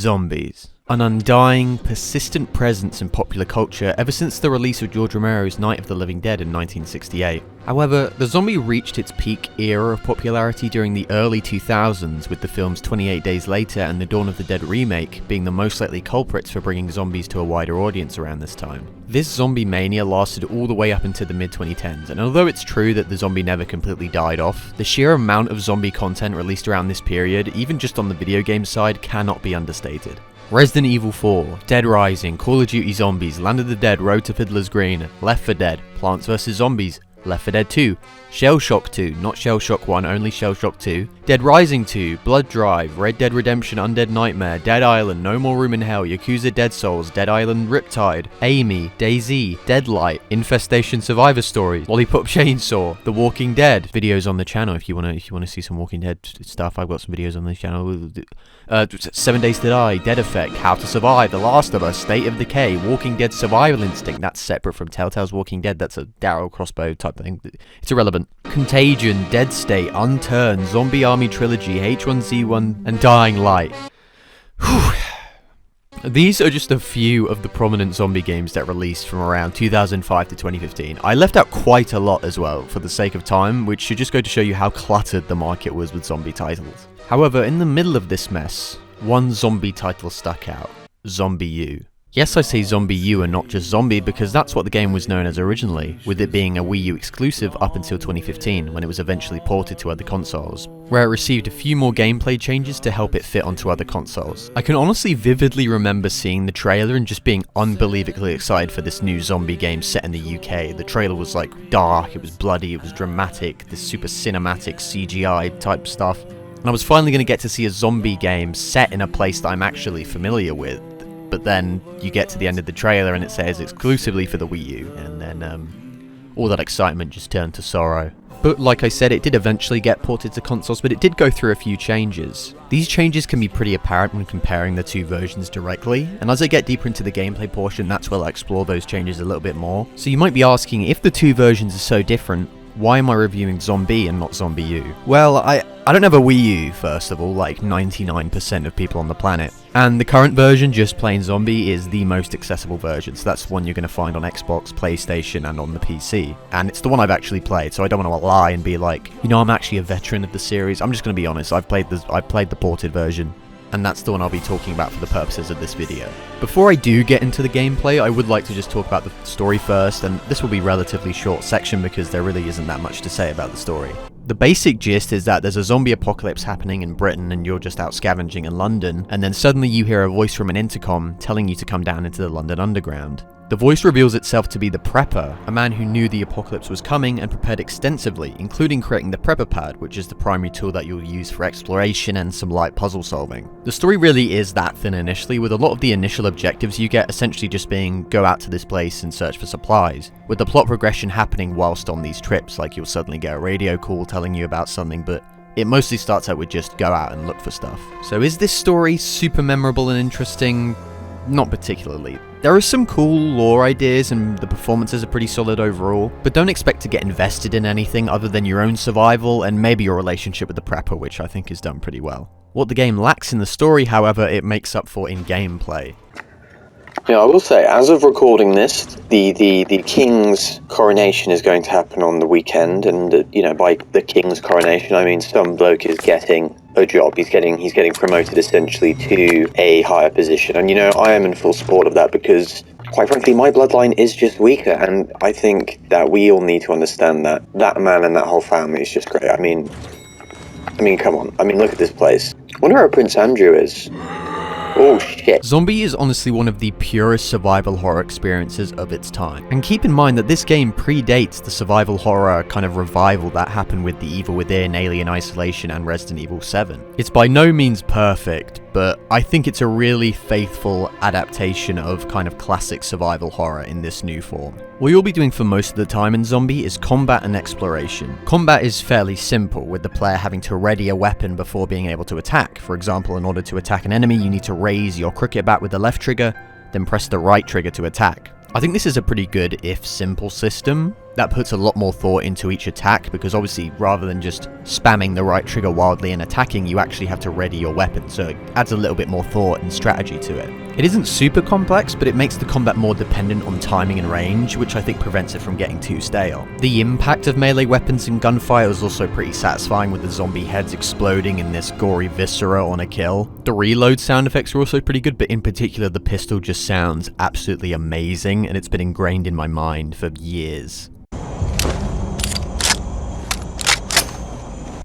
Zombies. An undying, persistent presence in popular culture ever since the release of George Romero's Night of the Living Dead in 1968. However, the zombie reached its peak era of popularity during the early 2000s, with the films 28 Days Later and the Dawn of the Dead remake being the most likely culprits for bringing zombies to a wider audience around this time. This zombie mania lasted all the way up into the mid-2010s, and although it's true that the zombie never completely died off, the sheer amount of zombie content released around this period, even just on the video game side, cannot be understated. Resident Evil 4, Dead Rising, Call of Duty Zombies, Land of the Dead, Road to Fiddler's Green, Left 4 Dead, Plants vs Zombies, Left 4 Dead 2, Shell Shock 2, not Shell Shock 1, only Shell Shock 2, Dead Rising 2, Blood Drive, Red Dead Redemption Undead Nightmare, Dead Island, No More Room in Hell, Yakuza Dead Souls, Dead Island Riptide, Amy, DayZ, Deadlight, Infestation Survivor Stories, Lollipop Chainsaw, The Walking Dead. Videos on the channel if you want to see some Walking Dead stuff. I've got some videos on the channel. 7 Days to Die, Dead Effect, How to Survive, The Last of Us, State of Decay, Walking Dead Survival Instinct. That's separate from Telltale's Walking Dead. That's a Darrow crossbow type thing. It's irrelevant. Contagion, Dead State, Unturned, Zombie Army Trilogy, H1Z1, and Dying Light. Whew. These are just a few of the prominent zombie games that released from around 2005 to 2015. I left out quite a lot as well for the sake of time, which should just go to show you how cluttered the market was with zombie titles. However, in the middle of this mess, one zombie title stuck out: Zombie U. Yes, I say Zombie U and not just Zombie because that's what the game was known as originally, with it being a Wii U exclusive up until 2015 when it was eventually ported to other consoles, where it received a few more gameplay changes to help it fit onto other consoles. I can honestly vividly remember seeing the trailer and just being unbelievably excited for this new zombie game set in the UK. The trailer was like dark, it was bloody, it was dramatic, this super cinematic CGI type stuff. And I was finally going to get to see a zombie game set in a place that I'm actually familiar with. But then you get to the end of the trailer and it says exclusively for the Wii U, and then all that excitement just turned to sorrow. But like I said, it did eventually get ported to consoles, but it did go through a few changes. These changes can be pretty apparent when comparing the two versions directly, and as I get deeper into the gameplay portion, that's where I'll explore those changes a little bit more. So you might be asking, if the two versions are so different, why am I reviewing Zombie and not Zombie U? Well, I don't have a Wii U, first of all, like 99% of people on the planet. And the current version, just plain Zombie, is the most accessible version, so that's one you're going to find on Xbox, PlayStation, and on the PC. And it's the one I've actually played, so I don't want to lie and be like, you know, I'm actually a veteran of the series. I'm just going to be honest, I've played the ported version, and that's the one I'll be talking about for the purposes of this video. Before I do get into the gameplay, I would like to just talk about the story first, and this will be a relatively short section because there really isn't that much to say about the story. The basic gist is that there's a zombie apocalypse happening in Britain and you're just out scavenging in London, and then suddenly you hear a voice from an intercom telling you to come down into the London Underground. The voice reveals itself to be the Prepper, a man who knew the apocalypse was coming and prepared extensively, including creating the Prepper Pad, which is the primary tool that you'll use for exploration and some light puzzle solving. The story really is that thin initially, with a lot of the initial objectives you get essentially just being go out to this place and search for supplies, with the plot progression happening whilst on these trips, like you'll suddenly get a radio call telling you about something, but it mostly starts out with just go out and look for stuff. So is this story super memorable and interesting? Not particularly. There are some cool lore ideas and the performances are pretty solid overall, but don't expect to get invested in anything other than your own survival and maybe your relationship with the Prepper, which I think is done pretty well. What the game lacks in the story, however, it makes up for in gameplay. Yeah, I will say, as of recording this, the King's coronation is going to happen on the weekend, and you know, by the King's coronation, I mean some bloke is getting a job. He's getting promoted essentially to a higher position, and you know, I am in full support of that because, quite frankly, my bloodline is just weaker, and I think that we all need to understand that that man and that whole family is just great. I mean, come on. I mean, look at this place. I wonder where Prince Andrew is. Oh shit. Zombie is honestly one of the purest survival horror experiences of its time. And keep in mind that this game predates the survival horror kind of revival that happened with The Evil Within, Alien Isolation, and Resident Evil 7. It's by no means perfect, but I think it's a really faithful adaptation of kind of classic survival horror in this new form. What you'll be doing for most of the time in Zombie is combat and exploration. Combat is fairly simple, with the player having to ready a weapon before being able to attack. For example, in order to attack an enemy, you need to raise your cricket bat with the left trigger, then press the right trigger to attack. I think this is a pretty good, if simple, system, That puts a lot more thought into each attack, because obviously rather than just spamming the right trigger wildly and attacking, you actually have to ready your weapon, so it adds a little bit more thought and strategy to it. It isn't super complex, but it makes the combat more dependent on timing and range, which I think prevents it from getting too stale. The impact of melee weapons in gunfire is also pretty satisfying, with the zombie heads exploding in this gory viscera on a kill. The reload sound effects are also pretty good, but in particular the pistol just sounds absolutely amazing, and it's been ingrained in my mind for years.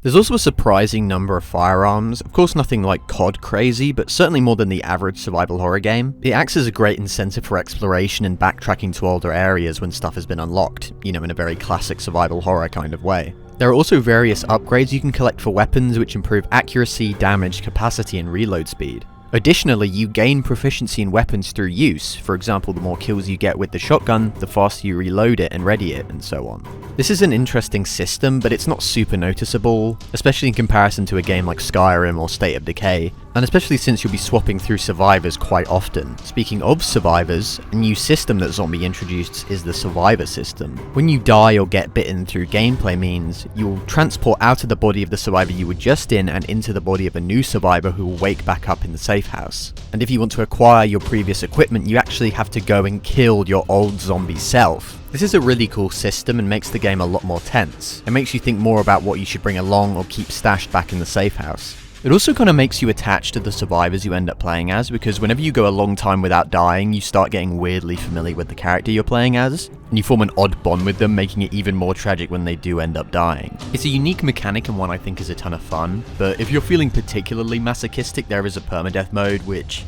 There's also a surprising number of firearms, of course nothing like COD crazy, but certainly more than the average survival horror game. It acts as a great incentive for exploration and backtracking to older areas when stuff has been unlocked, you know, in a very classic survival horror kind of way. There are also various upgrades you can collect for weapons which improve accuracy, damage, capacity, and reload speed. Additionally, you gain proficiency in weapons through use. For example, the more kills you get with the shotgun, the faster you reload it and ready it, and so on. This is an interesting system, but it's not super noticeable, especially in comparison to a game like Skyrim or State of Decay, and especially since you'll be swapping through survivors quite often. Speaking of survivors, a new system that Zombi introduced is the survivor system. When you die or get bitten through gameplay means, you'll transport out of the body of the survivor you were just in and into the body of a new survivor who will wake back up in the safe house. And if you want to acquire your previous equipment, you actually have to go and kill your old zombie self. This is a really cool system and makes the game a lot more tense. It makes you think more about what you should bring along or keep stashed back in the safe house. It also kind of makes you attached to the survivors you end up playing as, because whenever you go a long time without dying, you start getting weirdly familiar with the character you're playing as, and you form an odd bond with them, making it even more tragic when they do end up dying. It's a unique mechanic and one I think is a ton of fun, but if you're feeling particularly masochistic, there is a permadeath mode, which,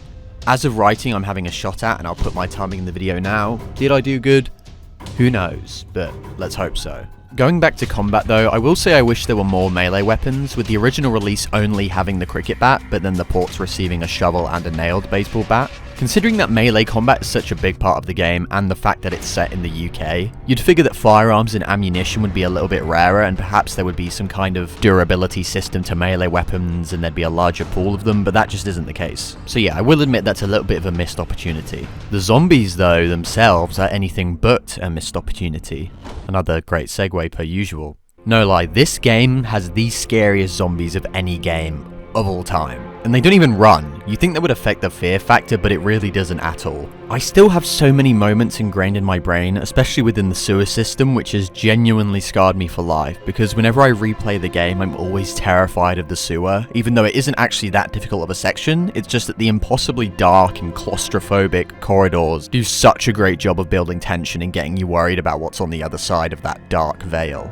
as of writing, I'm having a shot at, and I'll put my timing in the video now. Did I do good? Who knows, but let's hope so. Going back to combat though, I will say I wish there were more melee weapons, with the original release only having the cricket bat, but then the ports receiving a shovel and a nailed baseball bat. Considering that melee combat is such a big part of the game, and the fact that it's set in the UK, you'd figure that firearms and ammunition would be a little bit rarer, and perhaps there would be some kind of durability system to melee weapons and there'd be a larger pool of them, but that just isn't the case. So yeah, I will admit that's a little bit of a missed opportunity. The zombies though, themselves, are anything but a missed opportunity. Another great segue per usual. No lie, this game has the scariest zombies of any game of all time. And they don't even run. You think that would affect the fear factor, but it really doesn't at all. I still have so many moments ingrained in my brain, especially within the sewer system, which has genuinely scarred me for life, because whenever I replay the game, I'm always terrified of the sewer, even though it isn't actually that difficult of a section. It's just that the impossibly dark and claustrophobic corridors do such a great job of building tension and getting you worried about what's on the other side of that dark veil.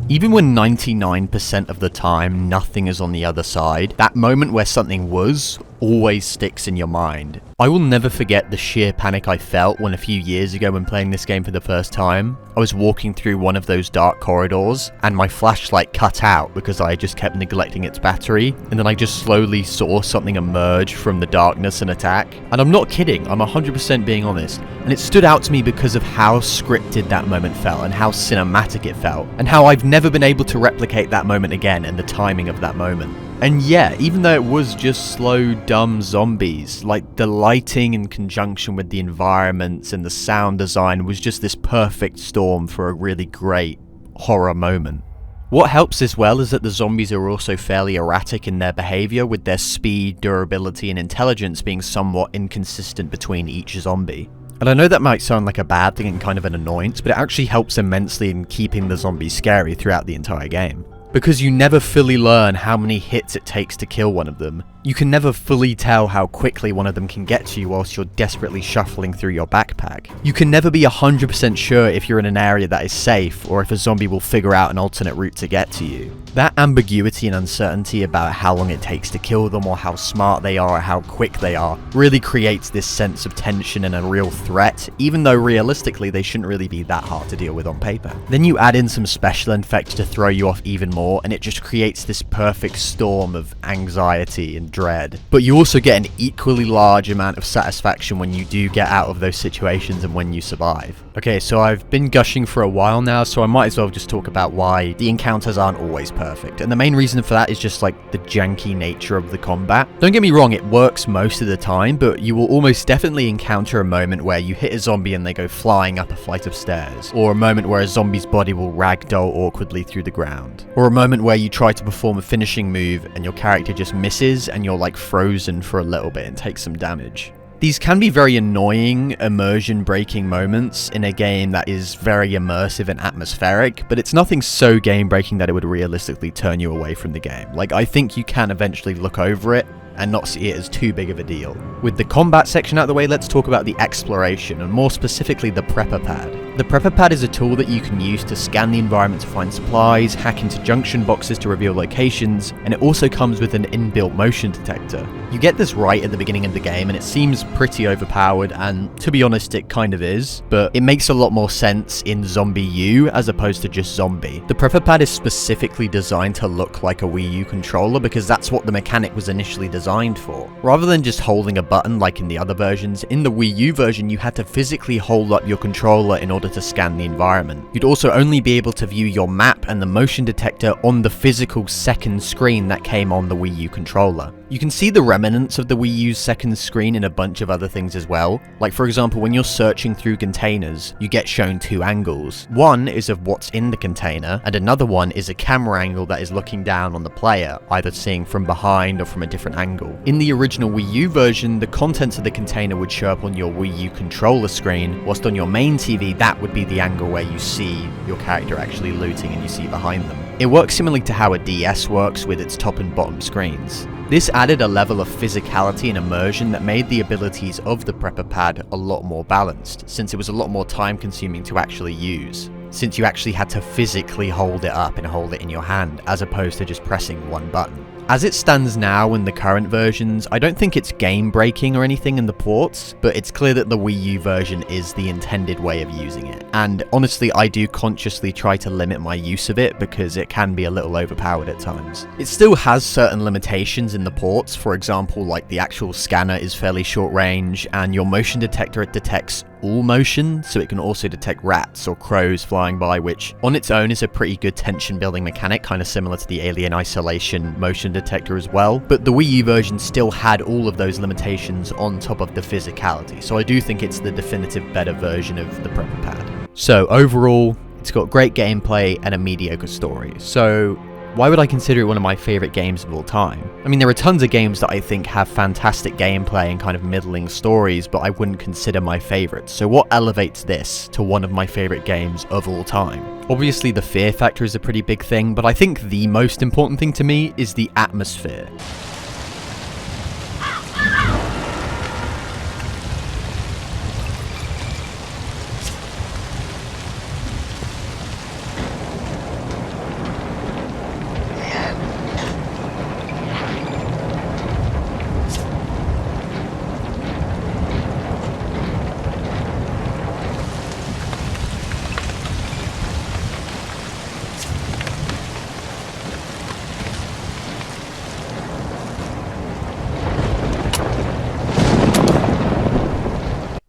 Even when 99% of the time nothing is on the other side, that moment where something was always sticks in your mind. I will never forget the sheer panic I felt when a few years ago when playing this game for the first time, I was walking through one of those dark corridors and my flashlight cut out because I just kept neglecting its battery, and then I just slowly saw something emerge from the darkness and attack. And I'm not kidding, I'm 100% being honest. And it stood out to me because of how scripted that moment felt and how cinematic it felt, and how I've never been able to replicate that moment again and the timing of that moment. And yeah, even though it was just slow, dumb zombies, like the lighting in conjunction with the environments and the sound design was just this perfect storm for a really great horror moment. What helps as well is that the zombies are also fairly erratic in their behavior, with their speed, durability, and intelligence being somewhat inconsistent between each zombie. And I know that might sound like a bad thing and kind of an annoyance, but it actually helps immensely in keeping the zombies scary throughout the entire game. Because you never fully learn how many hits it takes to kill one of them. You can never fully tell how quickly one of them can get to you whilst you're desperately shuffling through your backpack. You can never be 100% sure if you're in an area that is safe, or if a zombie will figure out an alternate route to get to you. That ambiguity and uncertainty about how long it takes to kill them, or how smart they are, or how quick they are, really creates this sense of tension and a real threat, even though realistically they shouldn't really be that hard to deal with on paper. Then you add in some special effects to throw you off even more, and it just creates this perfect storm of anxiety and dread. But you also get an equally large amount of satisfaction when you do get out of those situations and when you survive. Okay, so I've been gushing for a while now, so I might as well just talk about why the encounters aren't always perfect. And the main reason for that is just like the janky nature of the combat. Don't get me wrong, it works most of the time, but you will almost definitely encounter a moment where you hit a zombie and they go flying up a flight of stairs, or a moment where a zombie's body will ragdoll awkwardly through the ground, or a moment where you try to perform a finishing move and your character just misses and you're like frozen for a little bit and take some damage. These can be very annoying, immersion-breaking moments in a game that is very immersive and atmospheric, but it's nothing so game-breaking that it would realistically turn you away from the game. Like, I think you can eventually look over it and not see it as too big of a deal. With the combat section out of the way, let's talk about the exploration, and more specifically the prepper pad. The prepper pad is a tool that you can use to scan the environment to find supplies, hack into junction boxes to reveal locations, and it also comes with an inbuilt motion detector. You get this right at the beginning of the game, and it seems pretty overpowered, and to be honest, it kind of is, but it makes a lot more sense in Zombie U as opposed to just Zombie. The prepper pad is specifically designed to look like a Wii U controller because that's what the mechanic was initially designed for. Rather than just holding a button like in the other versions, in the Wii U version you had to physically hold up your controller in order to scan the environment. You'd also only be able to view your map and the motion detector on the physical second screen that came on the Wii U controller. You can see the remnants of the Wii U's second screen in a bunch of other things as well. Like for example, when you're searching through containers, you get shown two angles. One is of what's in the container, and another one is a camera angle that is looking down on the player, either seeing from behind or from a different angle. In the original Wii U version, the contents of the container would show up on your Wii U controller screen, whilst on your main TV, that would be the angle where you see your character actually looting and you see behind them. It works similarly to how a DS works with its top and bottom screens. This added a level of physicality and immersion that made the abilities of the prepper pad a lot more balanced, since it was a lot more time consuming to actually use, since you actually had to physically hold it up and hold it in your hand, as opposed to just pressing one button. As it stands now in the current versions, I don't think it's game breaking or anything in the ports, but it's clear that the Wii U version is the intended way of using it. And honestly, I do consciously try to limit my use of it because it can be a little overpowered at times. It still has certain limitations in the ports, for example, like the actual scanner is fairly short range, and your motion detector, it detects all motion, so it can also detect rats or crows flying by, which on its own is a pretty good tension building mechanic, kind of similar to the Alien Isolation motion detector as well. But the Wii U version still had all of those limitations on top of the physicality, so I do think it's the definitive better version of the prepper pad. So overall, it's got great gameplay and a mediocre story. So why would I consider it one of my favourite games of all time? I mean, there are tons of games that I think have fantastic gameplay and kind of middling stories, but I wouldn't consider my favourites. So what elevates this to one of my favourite games of all time? Obviously the fear factor is a pretty big thing, but I think the most important thing to me is the atmosphere.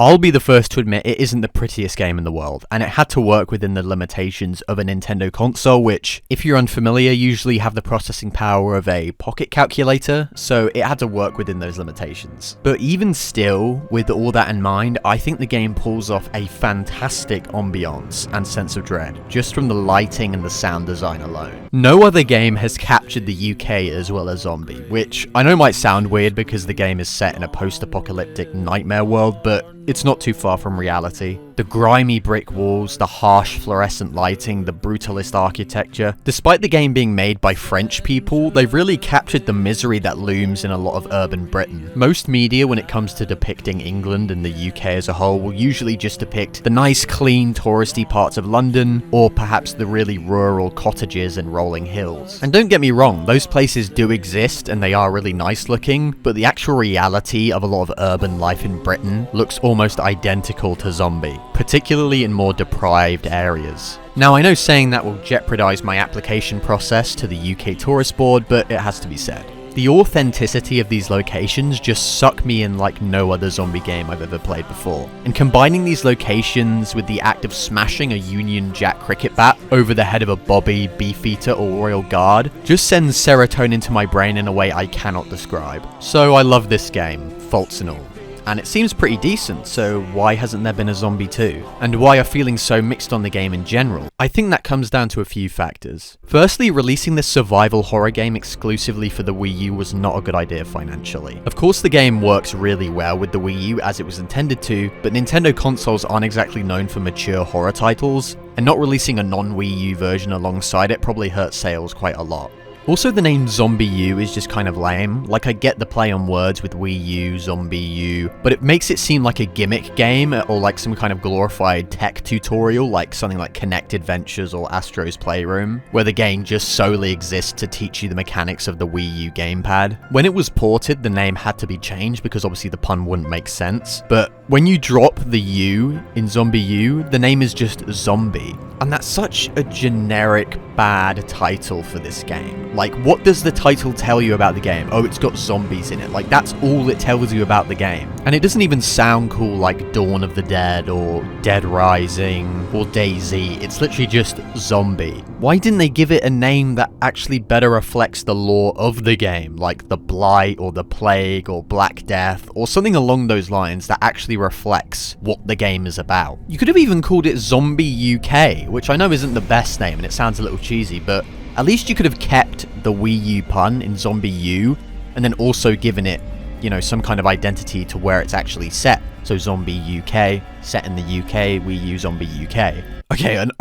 I'll be the first to admit it isn't the prettiest game in the world, and it had to work within the limitations of a Nintendo console, which, if you're unfamiliar, usually have the processing power of a pocket calculator, so it had to work within those limitations. But even still, with all that in mind, I think the game pulls off a fantastic ambiance and sense of dread, just from the lighting and the sound design alone. No other game has captured the UK as well as Zombie, which I know might sound weird because the game is set in a post-apocalyptic nightmare world, but it's not too far from reality. The grimy brick walls, the harsh fluorescent lighting, the brutalist architecture. Despite the game being made by French people, they've really captured the misery that looms in a lot of urban Britain. Most media, when it comes to depicting England and the UK as a whole, will usually just depict the nice, clean, touristy parts of London, or perhaps the really rural cottages and rolling hills. And don't get me wrong, those places do exist and they are really nice looking, but the actual reality of a lot of urban life in Britain looks almost identical to Zombie, particularly in more deprived areas. Now, I know saying that will jeopardize my application process to the UK Tourist Board, but it has to be said. The authenticity of these locations just suck me in like no other zombie game I've ever played before. And combining these locations with the act of smashing a Union Jack cricket bat over the head of a Bobby, Beefeater, or Royal Guard just sends serotonin to my brain in a way I cannot describe. So I love this game, faults and all. And it seems pretty decent, so why hasn't there been a Zombie 2? And why are feelings so mixed on the game in general? I think that comes down to a few factors. Firstly, releasing this survival horror game exclusively for the Wii U was not a good idea financially. Of course the game works really well with the Wii U as it was intended to, but Nintendo consoles aren't exactly known for mature horror titles, and not releasing a non-Wii U version alongside it probably hurt sales quite a lot. Also, the name Zombie U is just kind of lame. Like, I get the play on words with Wii U, Zombie U, but it makes it seem like a gimmick game or like some kind of glorified tech tutorial, like something like Kinect Adventures or Astro's Playroom, where the game just solely exists to teach you the mechanics of the Wii U gamepad. When it was ported, the name had to be changed because obviously the pun wouldn't make sense, but when you drop the U in Zombie U, the name is just Zombie. And that's such a generic, bad title for this game. Like, what does the title tell you about the game? Oh, it's got zombies in it. Like, that's all it tells you about the game. And it doesn't even sound cool like Dawn of the Dead or Dead Rising or DayZ. It's literally just Zombie. Why didn't they give it a name that actually better reflects the lore of the game? Like the Blight or the Plague or Black Death or something along those lines that actually reflects what the game is about. You could have even called it Zombie UK, which I know isn't the best name and it sounds a little cheesy, but at least you could have kept the Wii U pun in Zombie U and then also given it, you know, some kind of identity to where it's actually set. So Zombie UK, set in the UK, Wii U Zombie UK. Okay, and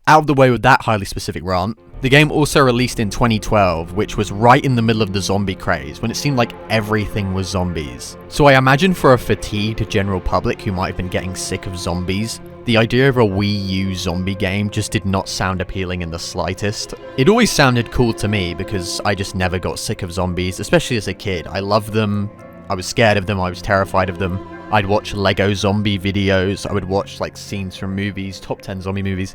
out of the way with that highly specific rant, the game also released in 2012, which was right in the middle of the zombie craze, when it seemed like everything was zombies. So I imagine for a fatigued general public who might have been getting sick of zombies, the idea of a Wii U zombie game just did not sound appealing in the slightest. It always sounded cool to me because I just never got sick of zombies, especially as a kid. I loved them, I was scared of them, I was terrified of them. I'd watch Lego zombie videos, I would watch like scenes from movies, top 10 zombie movies.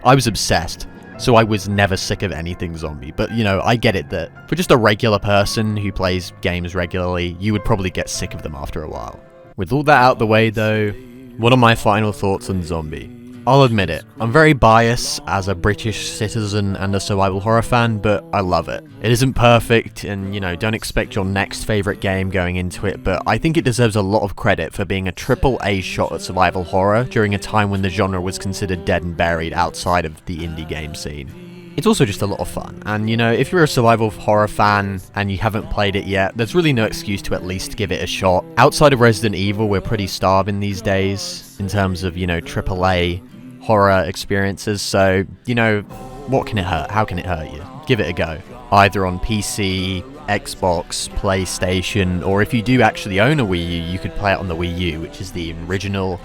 I was obsessed, so I was never sick of anything zombie. But, you know, I get it that for just a regular person who plays games regularly, you would probably get sick of them after a while. With all that out the way though, what are my final thoughts on Zombie? I'll admit it, I'm very biased as a British citizen and a survival horror fan, but I love it. It isn't perfect, and you know, don't expect your next favourite game going into it, but I think it deserves a lot of credit for being a AAA shot at survival horror during a time when the genre was considered dead and buried outside of the indie game scene. It's also just a lot of fun, and you know, if you're a survival horror fan and you haven't played it yet, there's really no excuse to at least give it a shot. Outside of Resident Evil, we're pretty starving these days in terms of, you know, AAA horror experiences, so, you know, what can it hurt? How can it hurt you? Give it a go. Either on PC, Xbox, PlayStation, or if you do actually own a Wii U, you could play it on the Wii U, which is the original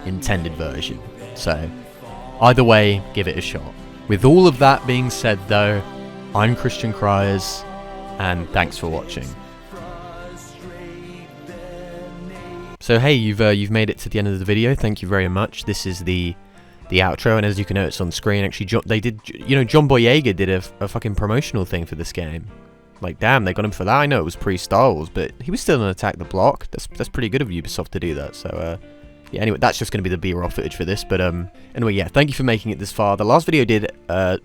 intended version. So, either way, give it a shot. With all of that being said though, I'm Christian Cryers, and thanks for watching. So hey, you've made it to the end of the video, thank you very much. This is the outro, and as you can notice on screen, actually, John Boyega did a fucking promotional thing for this game. Like, damn, they got him for that. I know it was pre-Star Wars, but he was still in Attack the Block. That's pretty good of Ubisoft to do that, so, yeah, anyway, that's just going to be the B-roll footage for this, but, anyway, yeah, thank you for making it this far. The last video did,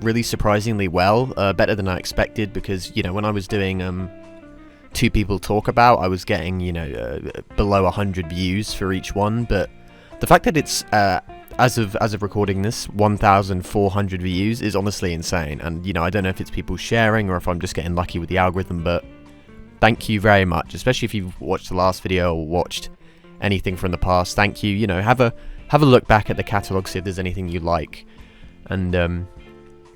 really surprisingly well, better than I expected, because, you know, when I was doing, two people talk about, I was getting, you know, below 100 views for each one, but the fact that it's, as of recording this, 1,400 views is honestly insane, and you know, I don't know if it's people sharing or if I'm just getting lucky with the algorithm, but thank you very much, especially if you've watched the last video or watched anything from the past. Thank you. You know, have a look back at the catalogue, see if there's anything you like, and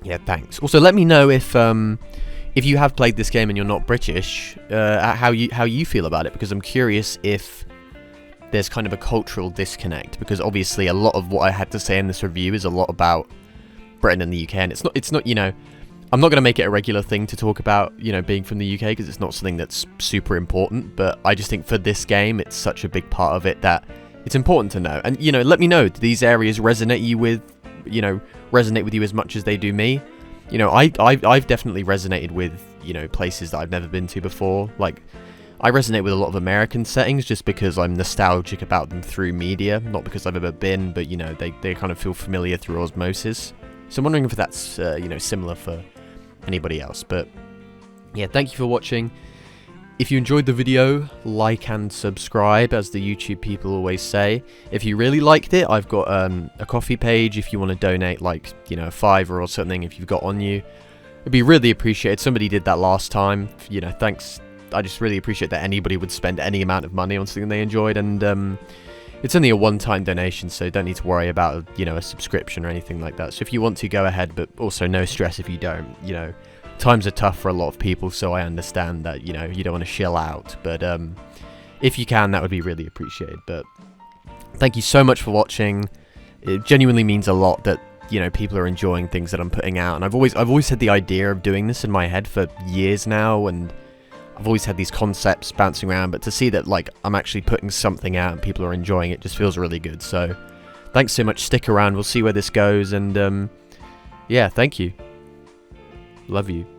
yeah, thanks. Also, let me know if you have played this game and you're not British, how you feel about it, because I'm curious if there's kind of a cultural disconnect, because obviously a lot of what I had to say in this review is a lot about Britain and the UK, and it's not, you know, I'm not going to make it a regular thing to talk about, you know, being from the UK, because it's not something that's super important, but I just think for this game, it's such a big part of it that it's important to know. And, you know, let me know, do these areas resonate with you as much as they do me? you know, I've definitely resonated with, you know, places that I've never been to before. Like, I resonate with a lot of American settings just because I'm nostalgic about them through media, not because I've ever been, but, you know, they kind of feel familiar through osmosis. So I'm wondering if that's, you know, similar for anybody else. But yeah, thank you for watching. If you enjoyed the video, like and subscribe, as the YouTube people always say. If you really liked it, I've got a Kofi page if you want to donate, like, you know, a $5 or something if you've got on you. It'd be really appreciated. Somebody did that last time. You know, thanks. I just really appreciate that anybody would spend any amount of money on something they enjoyed, and it's only a one-time donation, so don't need to worry about, you know, a subscription or anything like that. So if you want to, go ahead, but also no stress if you don't. You know, times are tough for a lot of people, so I understand that, you know, you don't want to shill out, but if you can, that would be really appreciated. But thank you so much for watching. It genuinely means a lot that, you know, people are enjoying things that I'm putting out, and I've always had the idea of doing this in my head for years now, and I've always had these concepts bouncing around, but to see that, like, I'm actually putting something out and people are enjoying it just feels really good. So thanks so much. Stick around. We'll see where this goes, and yeah, thank you. Love you.